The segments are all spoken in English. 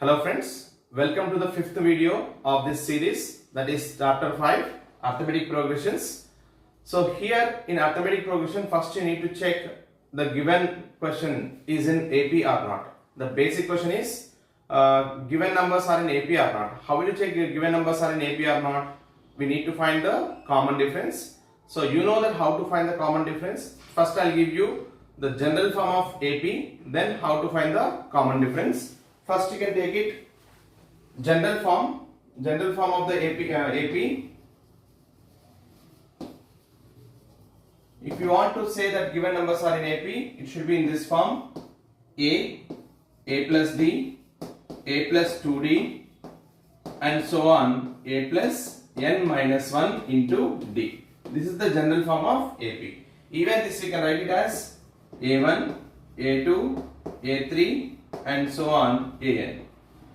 Hello friends, welcome to the fifth video of this series, that is chapter 5 arithmetic progressions. So here in arithmetic progression, first you need to check the given question is in AP or not. The basic question is given numbers are in AP or not. How will you check given numbers are in AP or not? We need to find the common difference. So you know that how to find the common difference. First I will give you the general form of AP, then how to find the common difference. First you can take it general form of the AP. If you want to say that given numbers are in AP, it should be in this form: A plus D, A plus 2D, and so on, A plus n minus 1 into D. This is the general form of AP. Even this we can write it as A1, A2, A3, and so on, an.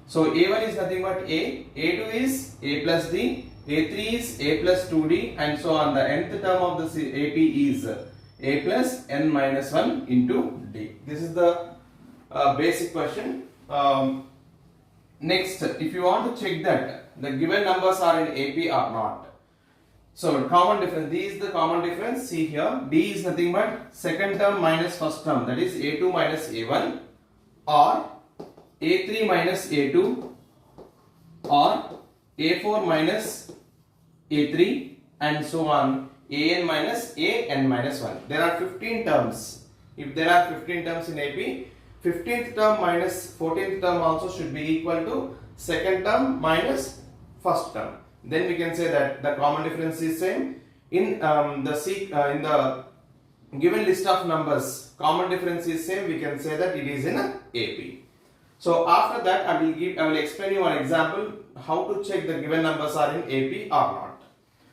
So A1 is nothing but A, A2 is A plus D, A3 is A plus 2D, and so on. The nth term of the AP is A plus n minus 1 into D. This is the basic question. Next, if you want to check that the given numbers are in AP or not. So common difference, D is the common difference. See here, D is nothing but second term minus first term, that is A2 minus A1, or A3 minus A2, or A4 minus A3, and so on, AN minus AN minus 1. There are 15 terms. If there are 15 terms in AP, 15th term minus 14th term also should be equal to second term minus first term. Then we can say that the common difference is same. In the given list of numbers, common difference is same. We can say that it is in AP. So after that, I will explain you one example how to check the given numbers are in AP or not.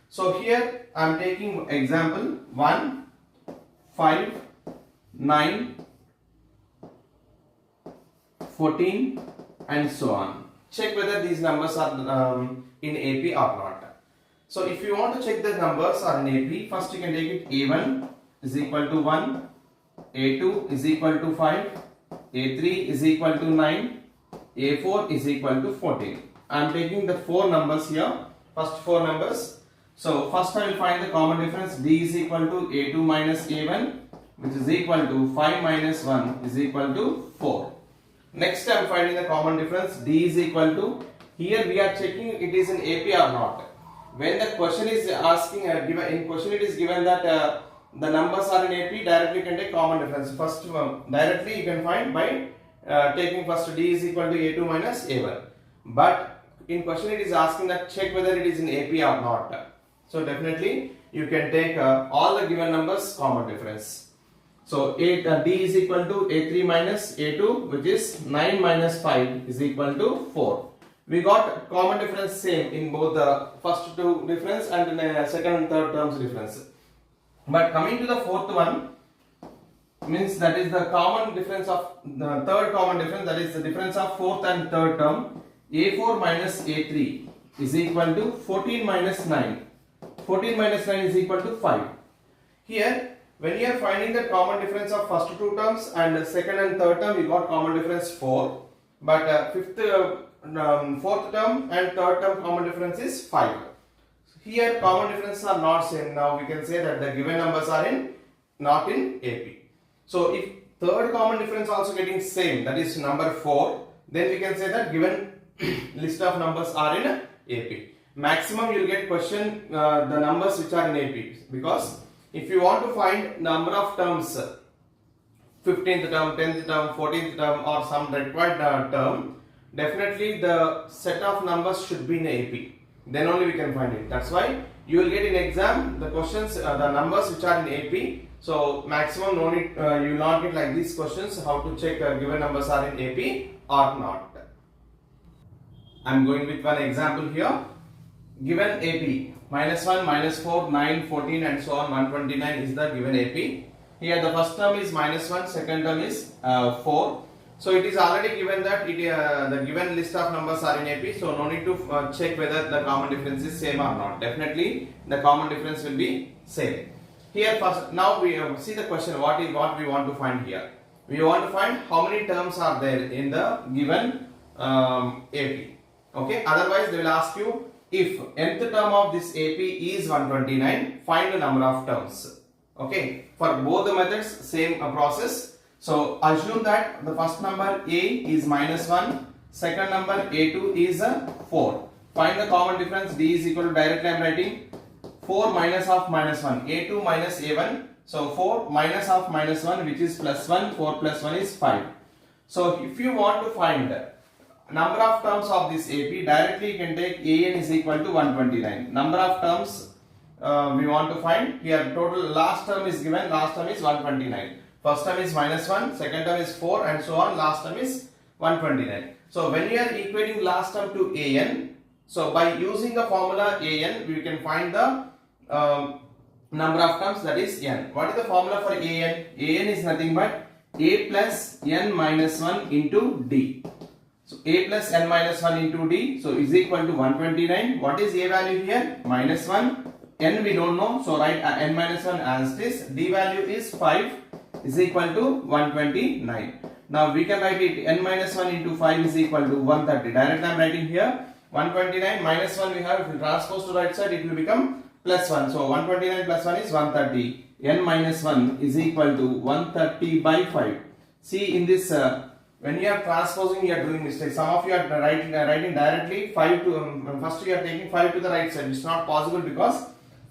So here I am taking example 1, 5, 9, 14, and so on. Check whether these numbers are in AP or not. So if you want to check the numbers are in AP, first you can take it A1 is equal to 1, A2 is equal to 5, A3 is equal to 9, A4 is equal to 14. I am taking the four numbers here, first four numbers. So first I will find the common difference. D is equal to A2 minus A1, which is equal to 5 minus 1 is equal to 4. Next I am finding the common difference. D is equal to, here we are checking it is in AP or not. When the question is asking, in question it is given that the numbers are in AP, directly you can take common difference. First directly you can find by taking first D is equal to A2 minus A1. But in question it is asking that check whether it is in AP or not. So definitely you can take all the given numbers common difference. So D is equal to A3 minus A2, which is 9 minus 5 is equal to 4. We got common difference same in both the first two difference and second and third terms difference. But coming to the fourth one, means that is the common difference of the third common difference, that is the difference of fourth and third term. A4 minus A3 is equal to 14 minus 9. 14 minus 9 is equal to 5. Here, when you are finding the common difference of first two terms and second and third term, we got common difference 4. But fourth term and third term common difference is 5. Here common differences are not same. Now we can say that the given numbers are not in AP. So if third common difference also getting same, that is number 4, then we can say that given list of numbers are in AP. Maximum you will get question the numbers which are in AP, because if you want to find number of terms, 15th term, 10th term, 14th term, or some required term, definitely the set of numbers should be in AP. Then only we can find it. That's why you will get in exam the questions, the numbers which are in AP. So maximum no need, you will not get like these questions how to check given numbers are in AP or not. I am going with one example here. Given AP minus 1, minus 4, 9, 14, and so on, 129 is the given AP. Here the first term is minus 1, second term is 4. So it is already given that the given list of numbers are in AP, so no need to check whether the common difference is same or not. Definitely the common difference will be same. Here first, now we see the question what we want to find here. We want to find how many terms are there in the given AP. Okay, otherwise they will ask you if nth term of this AP is 129, find the number of terms. Okay, for both the methods same process. So assume that the first number A is -1, second number A2 is 4. Find the common difference. D is equal to, directly I am writing 4 minus of -1, A2 minus A1. So 4 minus of -1, which is +1, 4 plus 1 is 5. So if you want to find number of terms of this AP, directly you can take AN is equal to 129. Number of terms we want to find. Here total last term is given, last term is 129. First term is -1, second term is 4 and so on, last term is 129. So when you are equating last term to AN, so by using the formula AN, we can find the number of terms, that is N. What is the formula for AN? AN is nothing but A plus N minus 1 into D. So A plus N minus 1 into D, so is equal to 129. What is A value here? -1. N we don't know, so write N minus 1 as this. D value is 5, is equal to 129. Now we can write it N minus 1 into 5 is equal to 130. Directly I am writing here 129 minus 1 we have. If we transpose to right side, it will become +1. So 129 plus 1 is 130. N minus 1 is equal to 130 by 5. See in this, when you are transposing, you are doing mistakes. Some of you are writing directly 5 to, first you are taking 5 to the right side. It's not possible because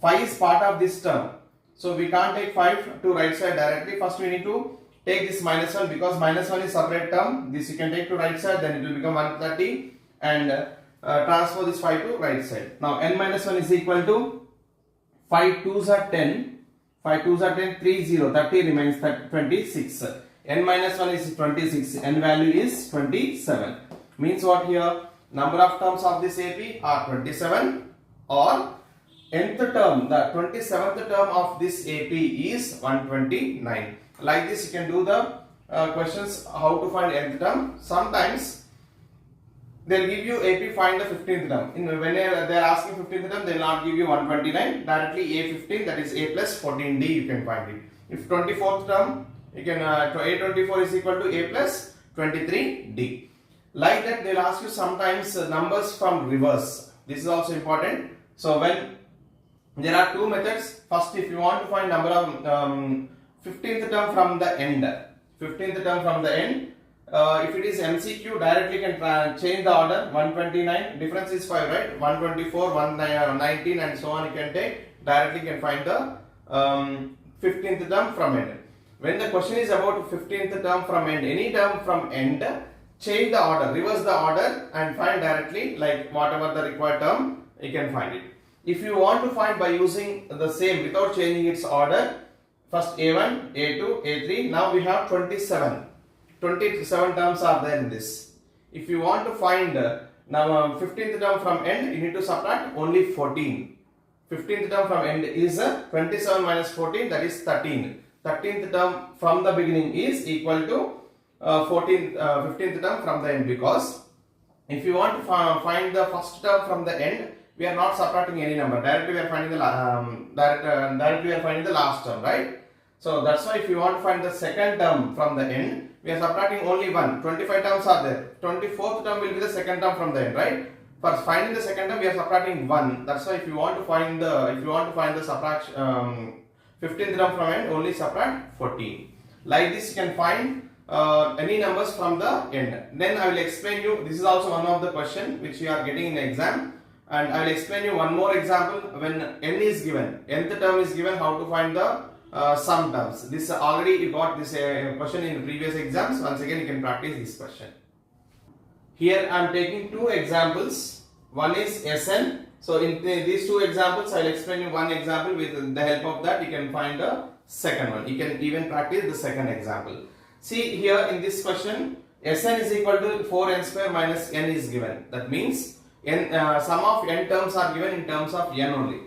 5 is part of this term. So we can't take 5 to right side directly. First we need to take this -1 because -1 is separate term. This you can take to right side, then it will become 130 and transfer this 5 to right side. Now N minus 1 is equal to 5 2s are 10, 5 2s are 10, 3 0, 30 remains 26. N minus 1 is 26, N value is 27. Means what here? Number of terms of this AP are 27, or nth term, the 27th term of this AP is 129. Like this you can do the questions how to find nth term. Sometimes they will give you AP find the 15th term. When they are asking 15th term, they will not give you 129. Directly A15, that is A plus 14D, you can find it. If 24th term, you can A24 is equal to A plus 23D. Like that, they will ask you sometimes numbers from reverse. This is also important. So when there are two methods. First, if you want to find number of 15th term from the end, 15th term from the end. If it is MCQ, directly you can change the order. 129, difference is 5, right? 124, 119 and so on you can take. Directly you can find the 15th term from end. When the question is about 15th term from end, any term from end, change the order, reverse the order and find directly, like whatever the required term, you can find it. If you want to find by using the same without changing its order, first A1, A2, A3, now we have 27. 27 terms are there in this. If you want to find now 15th term from end, you need to subtract only 14. 15th term from end is 27 minus 14, that is 13. 13th term from the beginning is equal to 15th term from the end, because if you want to find the first term from the end, we are not subtracting any number. Directly we are finding the directly we are finding the last term, right? So that's why if you want to find the second term from the end, we are subtracting only 1. 25 terms are there. 24th term will be the second term from the end, right? For finding the second term, we are subtracting 1. That's why if you want to find the subtraction 15th term from end, only subtract 14. Like this, you can find any numbers from the end. Then I will explain you. This is also one of the question which you are getting in the exam. And I will explain you one more example. When n is given, nth term is given, how to find the sum terms. This already you got this question in previous exams. Once again you can practice this question. Here I am taking two examples. One is Sn. So in these two examples I will explain you one example. With the help of that you can find the second one. You can even practice the second example. See here in this question, Sn is equal to 4n square minus n is given. That means sum of n terms are given in terms of n only.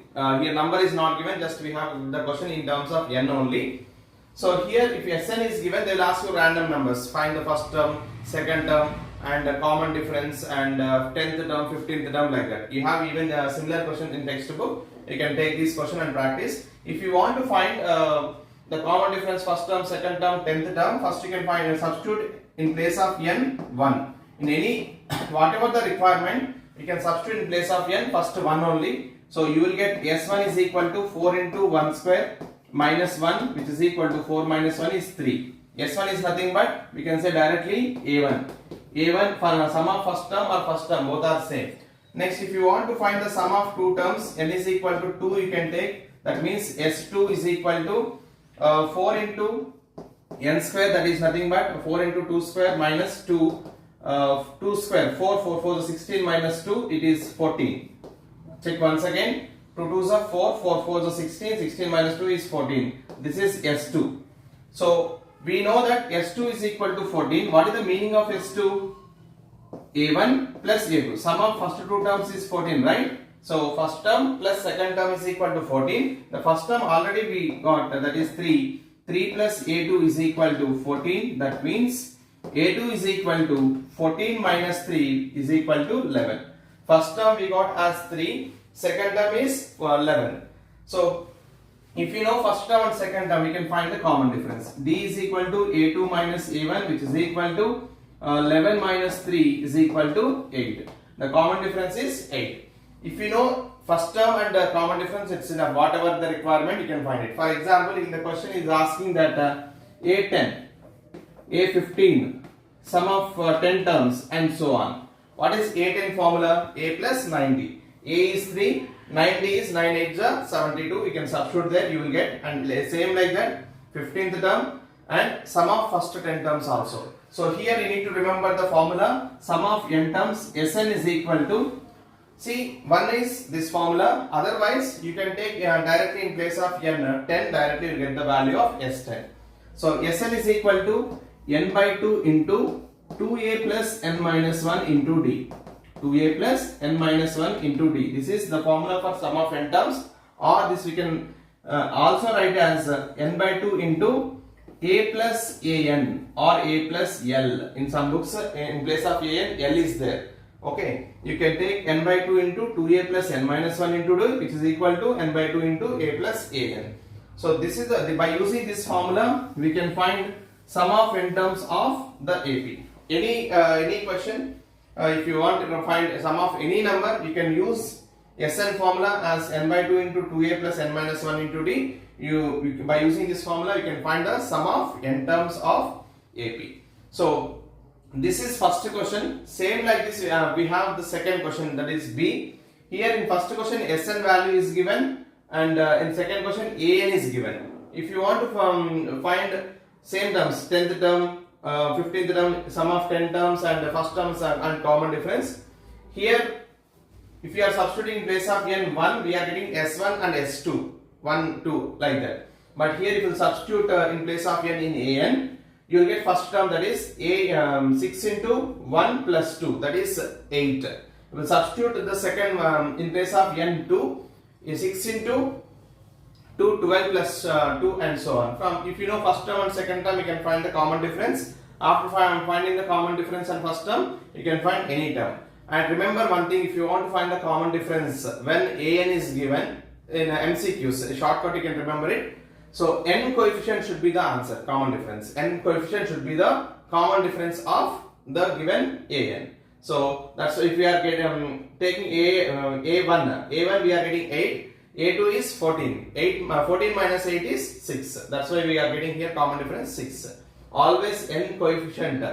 Here number is not given, just we have the question in terms of n only. So here if Sn is given, they will ask you random numbers. Find the first term, second term and common difference and 10th term, 15th term, like that. You have even a similar question in textbook. You can take this question and practice. If you want to find the common difference first term, second term, 10th term, first you can find and substitute in place of n 1. in any whatever the requirement, we can substitute in place of n first 1 only. So you will get S1 is equal to 4 into 1 square minus 1, which is equal to 4 minus 1 is 3. S1 is nothing but we can say directly A1. A1 for sum of first term or first term, both are same. Next, if you want to find the sum of two terms, n is equal to 2, you can take. That means S2 is equal to 4 into n square, that is nothing but 4 into 2 square minus 2. 2 square, 4 is 16 minus 2, it is 14. Check once again. 2 2s are 4 is 16, 16 minus 2 is 14. This is S2. So we know that S2 is equal to 14. What is the meaning of S2? A1 plus A2. Sum of first two terms is 14, right? So first term plus second term is equal to 14. The first term already we got, that is 3. 3 plus A2 is equal to 14. That means A2 is equal to 14 minus 3 is equal to 11. First term we got as 3. Second term is 11. So if you know first term and second term, we can find the common difference. D is equal to A2 minus A1, which is equal to 11 minus 3 is equal to 8. The common difference is 8. If you know first term and the common difference, it's enough. Whatever the requirement, you can find it. For example, in the question is asking that A10, A15, sum of 10 terms and so on. What is A10 formula? A plus 90. A is 3, 90 is 9 8 is 72. You can substitute there, you will get, and same like that 15th term and sum of first 10 terms also. So here you need to remember the formula, sum of n terms Sn is equal to, see, one is this formula, otherwise you can take directly in place of n 10, directly you get the value of S10. So Sn is equal to n by 2 into 2a plus n minus 1 into d. 2a plus n minus 1 into d. This is the formula for sum of n terms, or this we can also write as n by 2 into a plus an or a plus l. In some books, in place of an, l is there. Okay, you can take n by 2 into 2a plus n minus 1 into d, which is equal to n by 2 into a plus an. So this is by using this formula, we can find sum of n terms of the AP. Any question? If you want to find sum of any number, you can use Sn formula as n by 2 into 2a plus n minus 1 into d. By using this formula, you can find the sum of n terms of AP. So this is first question. Same like this, we have the second question, that is B. Here in first question, Sn value is given, and in second question, An is given. If you want to find same terms, 10th term, 15th term, sum of 10 terms and first terms and common difference. Here, if you are substituting in place of n1, we are getting S1 and S2, 1, 2, like that. But here, if you substitute in place of n in An, you will get first term, that is 6 into 1 plus 2, that is 8. You will substitute the second in place of n2 is 6 into 2, 12 plus 2 and so on. From, if you know first term and second term, you can find the common difference. After finding the common difference and first term, you can find any term. And remember one thing, if you want to find the common difference when An is given in MCQs, a shortcut you can remember it. So n coefficient should be the answer, common difference. N coefficient should be the common difference of the given An. So that's why if we are taking A1 we are getting 8. A2 is 14. 14 minus 8 is 6. That's why we are getting here common difference 6. Always n coefficient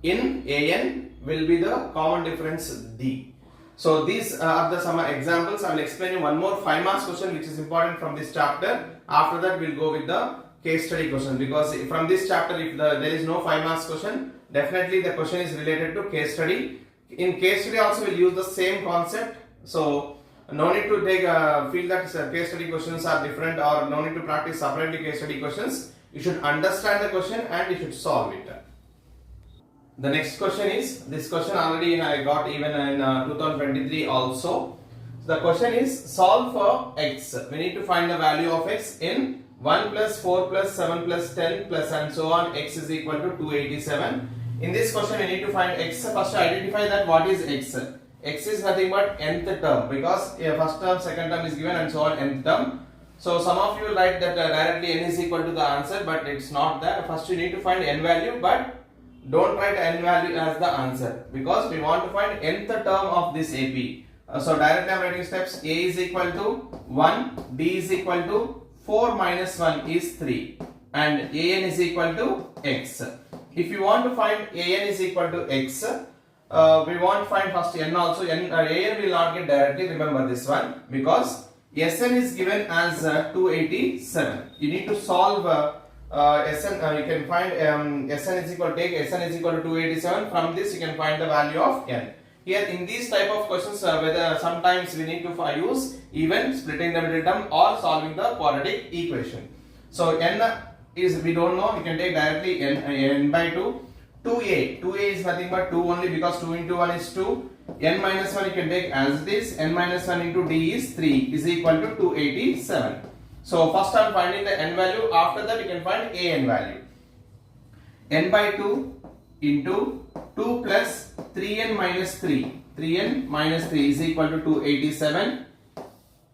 in An will be the common difference D. So these are some examples. I will explain you one more 5 marks question which is important from this chapter. After that we will go with the case study question, because from this chapter if there is no 5 marks question, definitely the question is related to case study. In case study also we will use the same concept. So no need to feel that case study questions are different, or no need to practice separately case study questions. You should understand the question and you should solve it. The next question is, this question already I got even in 2023 also. So the question is, solve for x. We need to find the value of x in 1 plus 4 plus 7 plus 10 plus and so on. X is equal to 287. In this question we need to find x. First identify that what is x. X is nothing but nth term, because first term, second term is given and so on, nth term. So some of you will write that directly n is equal to the answer, but it's not that. First you need to find n value, but don't write n value as the answer because we want to find nth term of this AP. So directly I am writing steps. A is equal to 1, B is equal to 4 minus 1 is 3 and an is equal to x. If you want to find an is equal to x, we want to find first n also. An will not get directly, remember this one, because Sn is given as 287. You need to solve Sn, you can find Sn is equal to, take Sn is equal to 287. From this you can find the value of n. Here in these type of questions, whether sometimes we need to use even splitting the middle term or solving the quadratic equation. So n is, we don't know, we can take directly n by 2. 2a is nothing but 2 only because 2 into 1 is 2. N minus 1 you can take as it is. N minus 1 into d is 3 is equal to 287. So first I am finding the n value. After that you can find an value. N by 2 into 2 plus 3n minus 3. 3n minus 3 is equal to 287.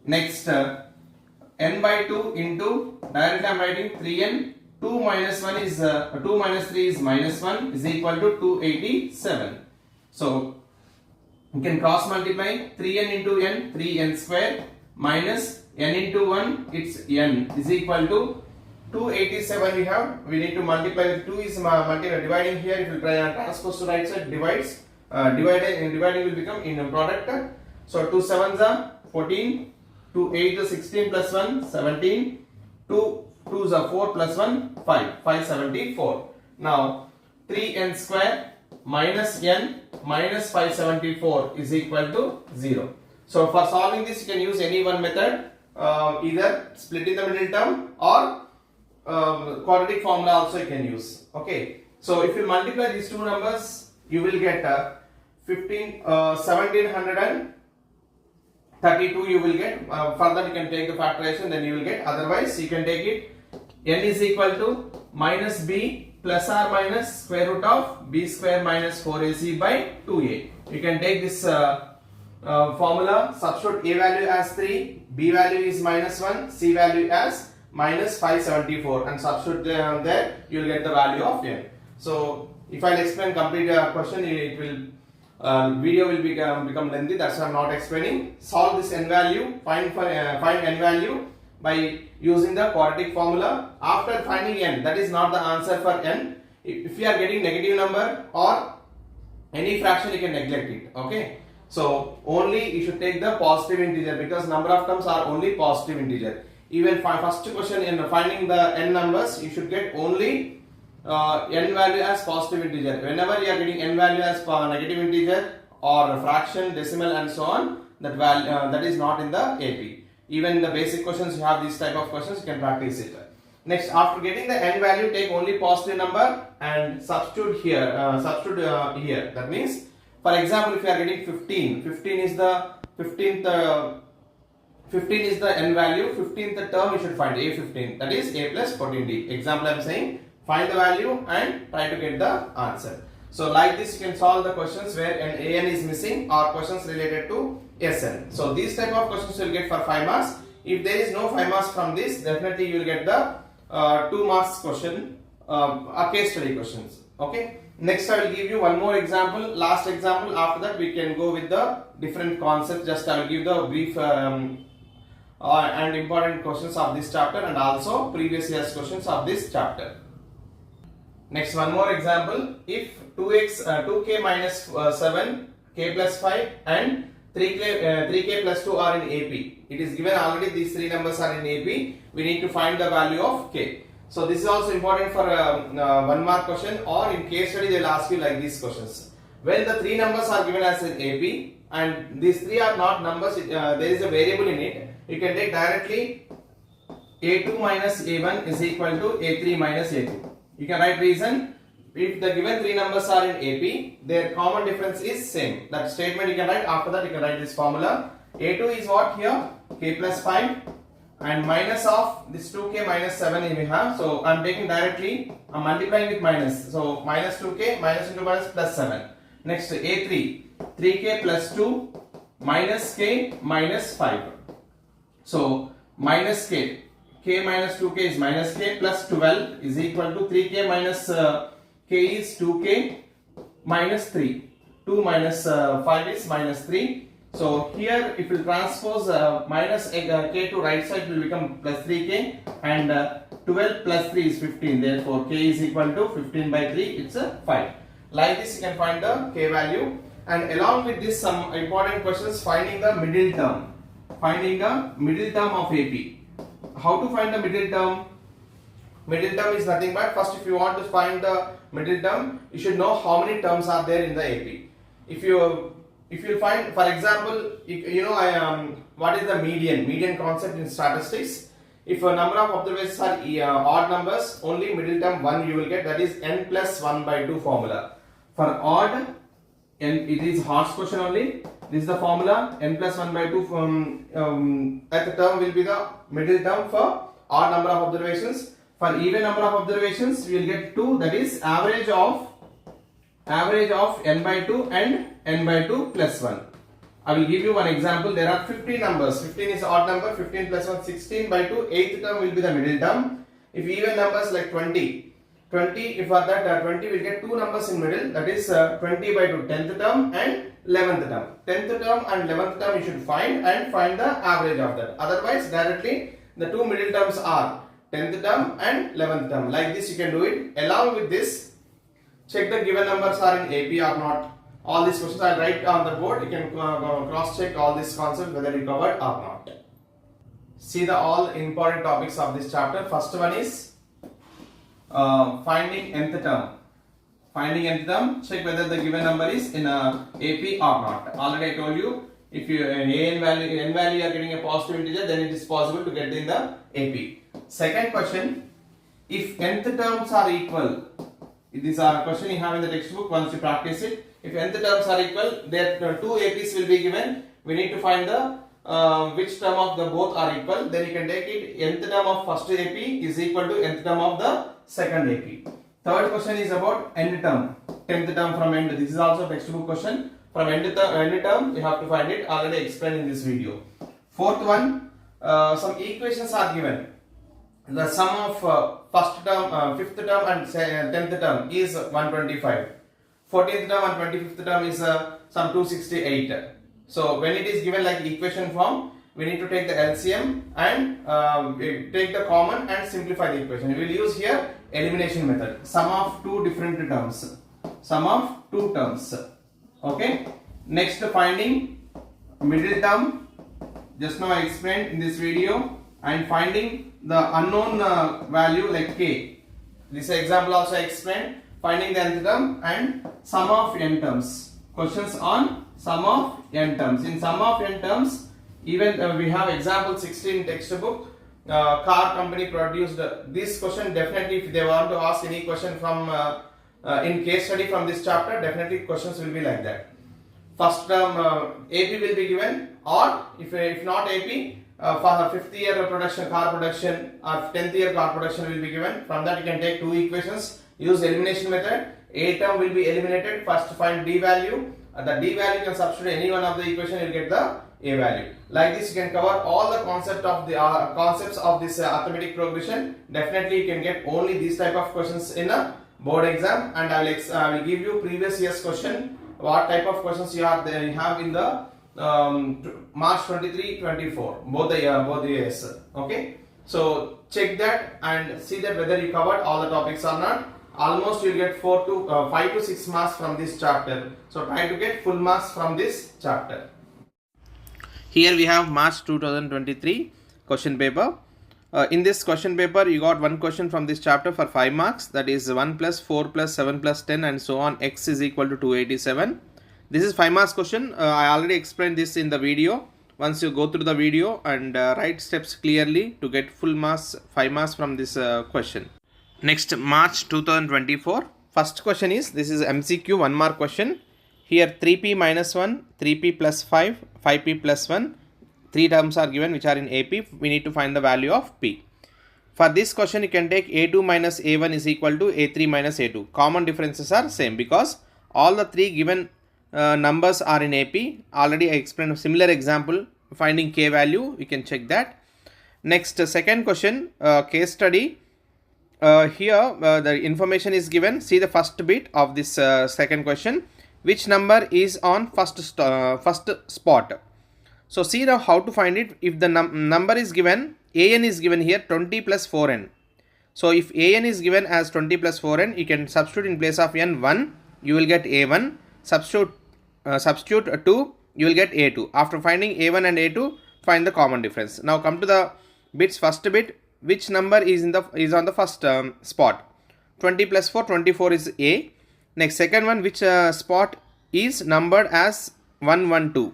Next n by 2 into, directly I am writing 3n. 2 minus 1 is 2 minus 3 is minus 1 is equal to 287. So you can cross multiply 3n into n, 3n square, minus n into 1, it's n is equal to 287. We need to multiply with 2 is dividing here. If you transpose to right side, divides, dividing will become in product. So 2 sevens are 14, 2 8 is 16 plus 1 17, 2 2s are 4 plus 1 5, 574. Now 3n square minus n minus 574 is equal to 0. So for solving this you can use any one method, either splitting the middle term or quadratic formula also you can use. Okay, so if you multiply these two numbers you will get 1732 you will get. Further you can take the factorization, then you will get. Otherwise you can take it n is equal to minus b plus or minus square root of b square minus 4ac by 2a. You can take this formula, substitute a value as 3, b value is minus 1, c value as minus 574 and substitute there, you will get the value of n. So if I will explain complete question, it will video will become lengthy, that's why I am not explaining. Solve this n value, find n value by using the quadratic formula. After finding n, that is not the answer for n. If you are getting negative number or any fraction, you can neglect it. Okay, so only you should take the positive integer because number of terms are only positive integer. Even first question in finding the n numbers, you should get only n value as positive integer. Whenever you are getting n value as negative integer or fraction, decimal and so on, that value that is not in the AP. Even in the basic questions you have these type of questions, you can practice it. Next, after getting the n value, take only positive number and substitute here. Here. That means, for example, if you are getting 15, 15 is the 15th. 15 is the n value. 15th term you should find a15. That is a plus 14d. Example I am saying, find the value and try to get the answer. So like this you can solve the questions where an is missing or questions related to Sn. So these type of questions you will get for 5 marks. If there is no 5 marks from this, definitely you will get the 2 marks question, case study questions. Okay. Next I will give you one more example, last example. After that we can go with the different concepts. Just I will give the brief and important questions of this chapter and also previous year's questions of this chapter. Next, one more example. If 2k minus 7, k plus 5 and 3k plus 2 are in AP. It is given already, these three numbers are in AP. We need to find the value of k. So this is also important for 1 mark question, or in case study they will ask you like these questions. When the three numbers are given as an AP and these three are not numbers, there is a variable in it. You can take directly a2 minus a1 is equal to a3 minus a2. You can write reason. If the given three numbers are in AP, their common difference is same. That statement you can write. After that you can write this formula. A2 is what here? K plus 5 and minus of this 2k minus 7 we have. So I am taking directly, I am multiplying with minus. So minus 2k minus into minus plus 7. Next A3, 3k plus 2 minus k minus 5. So minus k minus 2k is minus k plus 12 is equal to 3k minus k is 2k minus 3. 2 minus 5 is minus 3. So here if you transpose minus k to right side will become plus 3k, and 12 plus 3 is 15. Therefore k is equal to 15 by 3. It's a 5. Like this you can find the k value, and along with this some important questions finding the middle term. Finding the middle term of AP. How to find the middle term? Middle term is nothing but, first if you want to find the middle term, you should know how many terms are there in the AP. If you find, for example, what is the median concept in statistics. If a number of observations are odd numbers, only middle term 1 you will get, that is n plus 1 by 2 formula. For odd, and it is Hart's question only. This is the formula, n plus 1 by 2 at the term will be the middle term for odd number of observations. For even number of observations, we will get 2, that is average of n by 2 and n by 2 plus 1. I will give you one example. There are 15 numbers. 15 is odd number. 15 plus 1, 16 by 2. 8th term will be the middle term. If even numbers like 20, if for that 20 will get 2 numbers in middle. That is 20 by 2. 10th term and 11th term. 10th term and 11th term you should find the average of that. Otherwise, directly the two middle terms are 10th term and 11th term. Like this you can do it. Along with this, check the given numbers are in AP or not. All these questions I write on the board. You can cross check all these concepts whether you covered or not. See the all important topics of this chapter. First one is finding nth term. Finding nth term. Check whether the given number is in AP or not. Already I told you, if you n value you are getting a positive integer, then it is possible to get in the AP. Second question, if nth terms are equal, this is a question you have in the textbook. Once you practice it, if nth terms are equal, there two APs will be given. We need to find the which term of the both are equal. Then you can take it, nth term of first AP is equal to nth term of the second AP. Third question is about end term, 10th term from end. This is also a textbook question. From end term you have to find it. Already explained in this video. Fourth one, some equations are given. The sum of first term, fifth term and 10th term is 125. 14th term and 25th term is some 268. So when it is given like equation form, we need to take the LCM and take the common and simplify the equation. We will use here elimination method. Sum of two different terms. Sum of two terms. Okay. Next, finding middle term. Just now I explained in this video. And finding the unknown value like k. This example also I explained. Finding the nth term and sum of n terms. Questions on sum of n terms. In sum of n terms, even we have example 16 textbook. Car company produced this question. Definitely, if they want to ask any question from in case study from this chapter, definitely questions will be like that. First term AP will be given, or if not AP, for 5th year production, car production, or 10th year car production will be given. From that you can take two equations, use elimination method. A term will be eliminated. First find D value. The D value you can substitute any one of the equation, you will get the A value. Like this you can cover all the concepts of this arithmetic progression. Definitely you can get only these type of questions in a board exam, and I will give you previous year's question. What type of questions you have in the March 23-24, both the years. Okay, so check that and see that whether you covered all the topics or not. Almost you will get 5 to 6 marks from this chapter. So try to get full marks from this chapter. Here we have March 2023 question paper. In this question paper, you got one question from this chapter for 5 marks. That is 1 plus 4 plus 7 plus 10 and so on. X is equal to 287. This is 5 marks question. I already explained this in the video. Once you go through the video and write steps clearly to get full marks, 5 marks from this question. Next, March 2024. First question is, this is MCQ 1 mark question. Here 3p minus 1, 3p plus 5, 5p plus 1. 3 terms are given which are in AP. We need to find the value of p. For this question, you can take A2 minus A1 is equal to A3 minus A2. Common differences are same because all the 3 given numbers are in AP. Already I explained a similar example. Finding k value, you can check that. Next, second question, case study. here the information is given. See the first bit of this second question. Which number is on first spot? So see now how to find it. If the number is given, an is given here 20 plus 4n. So if an is given as 20 plus 4n, you can substitute in place of n 1, you will get a1. Substitute 2, you will get a2. After finding a1 and a2, find the common difference. Now come to the bits. First bit, which number is on the first spot? 20 plus 4, 24 is a. Next, second one, which spot is numbered as 112.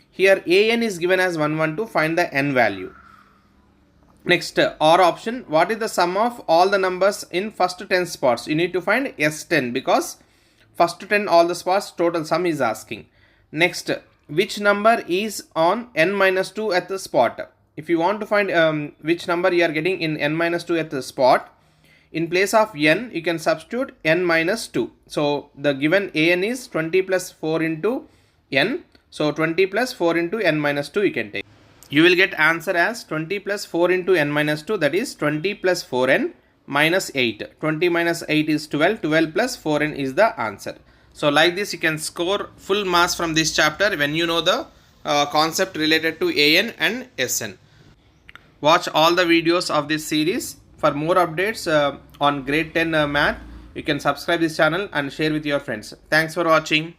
Here an is given as 112. Find the n value. Next, or option, what is the sum of all the numbers in first 10 spots? You need to find S10 because first 10 all the spots total sum is asking. Next, which number is on n minus 2 at the spot? If you want to find which number you are getting in n minus 2 at the spot, in place of n, you can substitute n minus 2. So the given an is 20 plus 4 into n. So 20 plus 4 into n minus 2 you can take. You will get answer as 20 plus 4 into n minus 2, that is 20 plus 4n minus 8. 20 minus 8 is 12. 12 plus 4n is the answer. So like this you can score full marks from this chapter when you know the concept related to an and sn. Watch all the videos of this series. For more updates on grade 10 math, you can subscribe this channel and share with your friends. Thanks for watching.